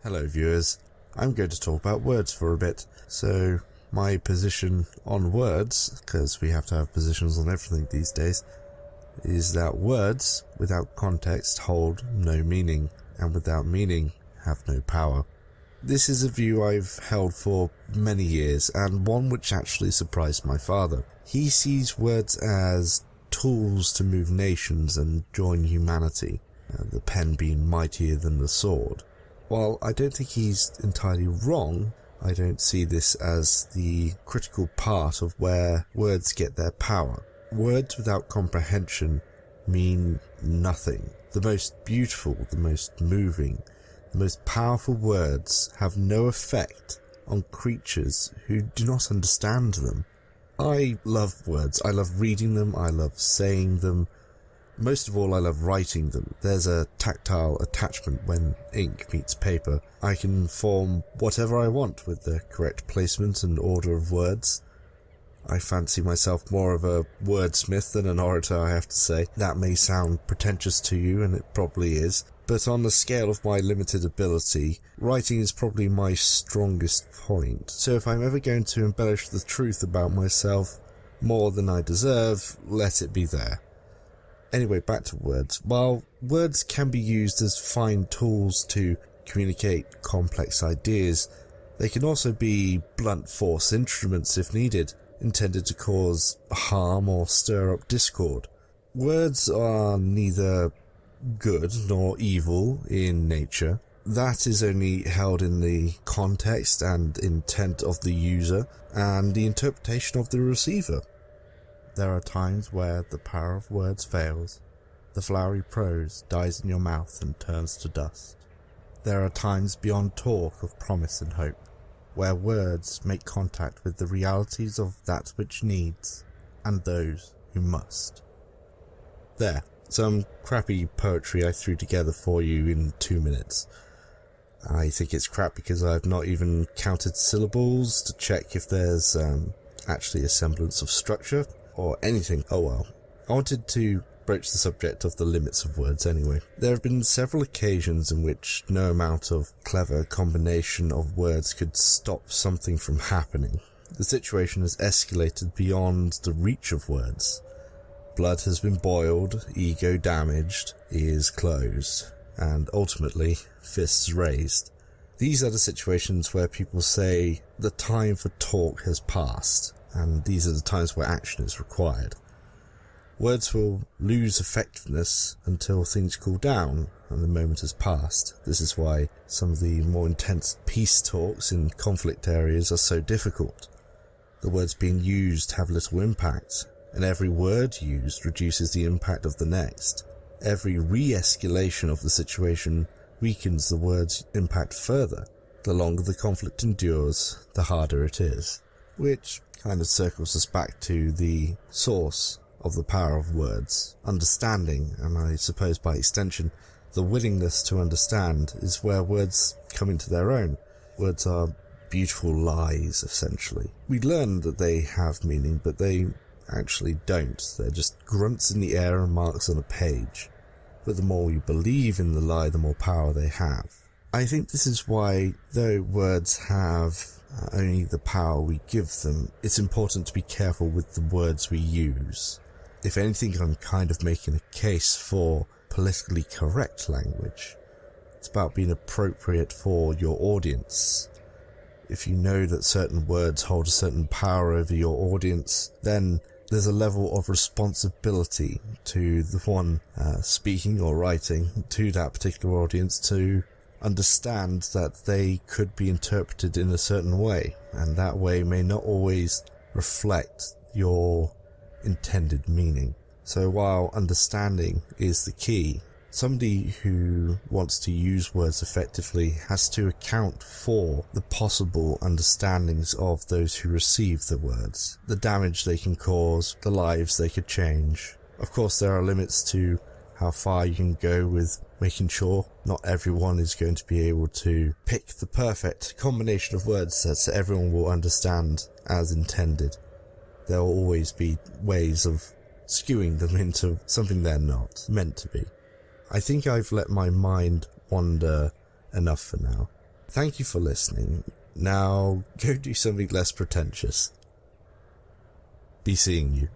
Hello viewers, I'm going to talk about words for a bit. So my position on words, because we have to have positions on everything these days, is that words without context hold no meaning, and without meaning have no power. This is a view I've held for many years, and one which actually surprised my father. He sees words as tools to move nations and join humanity, the pen being mightier than the sword. While I don't think he's entirely wrong, I don't see this as the critical part of where words get their power. Words without comprehension mean nothing. The most beautiful, the most moving, the most powerful words have no effect on creatures who do not understand them. I love words. I love reading them. I love saying them. Most of all, I love writing them. There's a tactile attachment when ink meets paper. I can form whatever I want with the correct placement and order of words. I fancy myself more of a wordsmith than an orator, I have to say. That may sound pretentious to you, and it probably is. But on the scale of my limited ability, writing is probably my strongest point. So if I'm ever going to embellish the truth about myself more than I deserve, let it be there. Anyway, back to words. While words can be used as fine tools to communicate complex ideas, they can also be blunt force instruments if needed, intended to cause harm or stir up discord. Words are neither good nor evil in nature. That is only held in the context and intent of the user and the interpretation of the receiver. There are times where the power of words fails. The flowery prose dies in your mouth and turns to dust. There are times beyond talk of promise and hope, where words make contact with the realities of that which needs, and those who must. There, some crappy poetry I threw together for you in 2 minutes. I think it's crap because I've not even counted syllables to check if there's actually a semblance of structure or anything. Oh well. I wanted to broach the subject of the limits of words anyway. There have been several occasions in which no amount of clever combination of words could stop something from happening. The situation has escalated beyond the reach of words. Blood has been boiled, ego damaged, ears closed, and ultimately fists raised. These are the situations where people say the time for talk has passed, and these are the times where action is required. Words will lose effectiveness until things cool down and the moment has passed. This is why some of the more intense peace talks in conflict areas are so difficult. The words being used have little impact, and every word used reduces the impact of the next. Every re-escalation of the situation weakens the word's impact further. The longer the conflict endures, the harder it is. Which kind of circles us back to the source of the power of words. Understanding, and I suppose by extension, the willingness to understand, is where words come into their own. Words are beautiful lies, essentially. We learn that they have meaning, but they actually don't. They're just grunts in the air and marks on a page. But the more we believe in the lie, the more power they have. I think this is why, though words have only the power we give them, it's important to be careful with the words we use. If anything, I'm kind of making a case for politically correct language. It's about being appropriate for your audience. If you know that certain words hold a certain power over your audience, then there's a level of responsibility to the one speaking or writing to that particular audience to understand that they could be interpreted in a certain way, and that way may not always reflect your intended meaning. So while understanding is the key, somebody who wants to use words effectively has to account for the possible understandings of those who receive the words, the damage they can cause, the lives they could change. Of course, there are limits to how far you can go with making sure not everyone is going to be able to pick the perfect combination of words that everyone will understand as intended. There will always be ways of skewing them into something they're not meant to be. I think I've let my mind wander enough for now. Thank you for listening. Now, go do something less pretentious. Be seeing you.